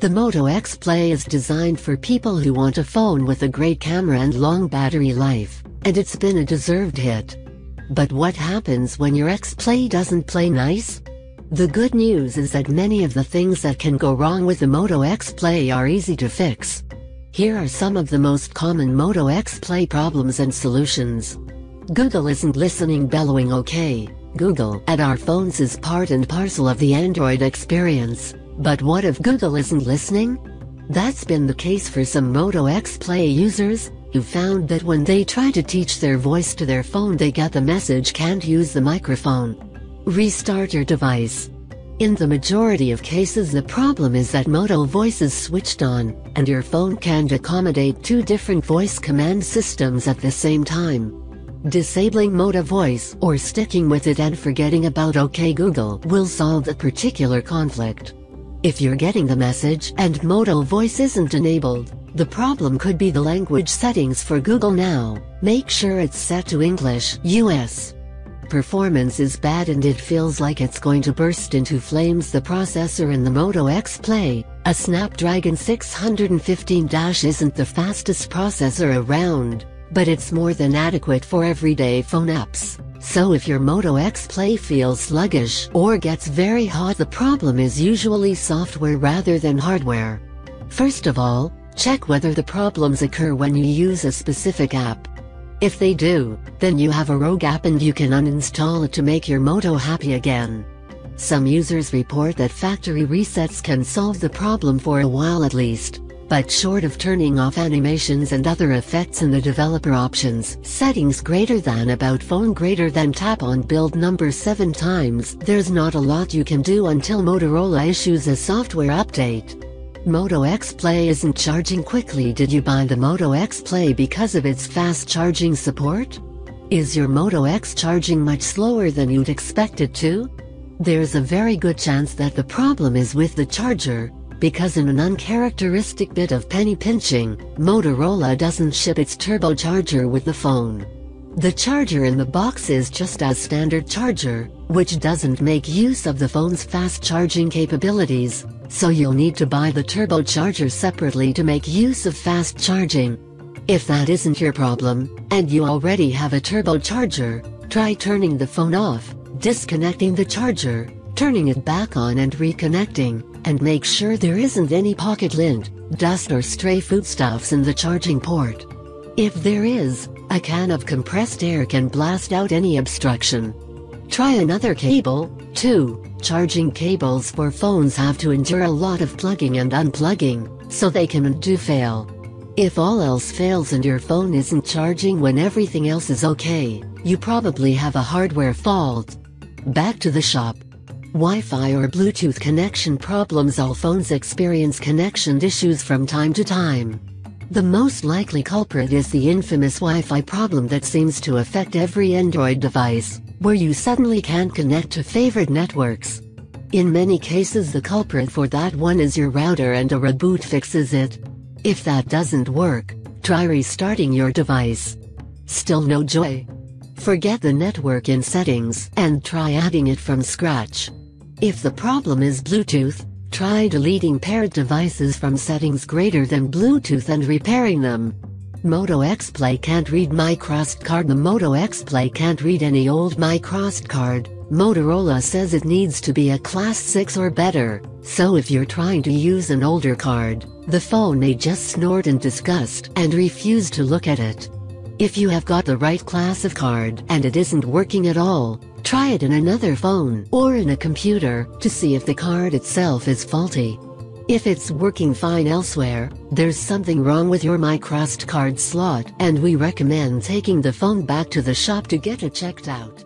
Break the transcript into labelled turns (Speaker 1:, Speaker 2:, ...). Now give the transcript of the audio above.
Speaker 1: The Moto X Play is designed for people who want a phone with a great camera and long battery life, and it's been a deserved hit. But what happens when your X Play doesn't play nice? The good news is that many of the things that can go wrong with the Moto X Play are easy to fix. Here are some of the most common Moto X Play problems and solutions. Google isn't listening. Bellowing. Okay, Google at our phones is part and parcel of the Android experience, but what if Google isn't listening? That's been the case for some Moto X Play users, who found that when they try to teach their voice to their phone they get the message "Can't use the microphone. Restart your device." In the majority of cases the problem is that Moto Voice is switched on, and your phone can't accommodate two different voice command systems at the same time. Disabling Moto Voice or sticking with it and forgetting about OK Google will solve the particular conflict. If you're getting the message and Moto Voice isn't enabled, the problem could be the language settings for Google Now. Make sure it's set to English US. Performance is bad and it feels like it's going to burst into flames. The processor in the Moto X Play, a Snapdragon 615 isn't the fastest processor around, but it's more than adequate for everyday phone apps. So if your Moto X Play feels sluggish or gets very hot, the problem is usually software rather than hardware. First of all, check whether the problems occur when you use a specific app. If they do, then you have a rogue app and you can uninstall it to make your Moto happy again. Some users report that factory resets can solve the problem for a while at least, but short of turning off animations and other effects in the developer options, settings greater than about phone greater than tap on build number 7 times, there's not a lot you can do until Motorola issues a software update. Moto X Play isn't charging quickly. Did you buy the Moto X Play because of its fast charging support? Is your Moto X charging much slower than you'd expect it to? There's a very good chance that the problem is with the charger, because in an uncharacteristic bit of penny pinching, Motorola doesn't ship its turbocharger with the phone. The charger in the box is just a standard charger, which doesn't make use of the phone's fast charging capabilities, so you'll need to buy the turbocharger separately to make use of fast charging. If that isn't your problem, and you already have a turbocharger, try turning the phone off, disconnecting the charger, turning it back on and reconnecting, and make sure there isn't any pocket lint, dust or stray foodstuffs in the charging port. If there is, a can of compressed air can blast out any obstruction. Try another cable, too. Charging cables for phones have to endure a lot of plugging and unplugging, so they can and do fail. If all else fails and your phone isn't charging when everything else is okay, you probably have a hardware fault. Back to the shop. Wi-Fi or Bluetooth connection problems. All phones experience connection issues from time to time. The most likely culprit is the infamous Wi-Fi problem that seems to affect every Android device, where you suddenly can't connect to favorite networks. In many cases the culprit for that one is your router and a reboot fixes it. If that doesn't work, try restarting your device. Still no joy? Forget the network in settings and try adding it from scratch. If the problem is Bluetooth, try deleting paired devices from settings greater than Bluetooth and repairing them. Moto X Play can't read microSD card. The Moto X Play can't read any old microSD card. Motorola says it needs to be a Class 6 or better, so if you're trying to use an older card, the phone may just snort in disgust and refuse to look at it. If you have got the right class of card and it isn't working at all, try it in another phone or in a computer to see if the card itself is faulty. If it's working fine elsewhere, there's something wrong with your microSD card slot and we recommend taking the phone back to the shop to get it checked out.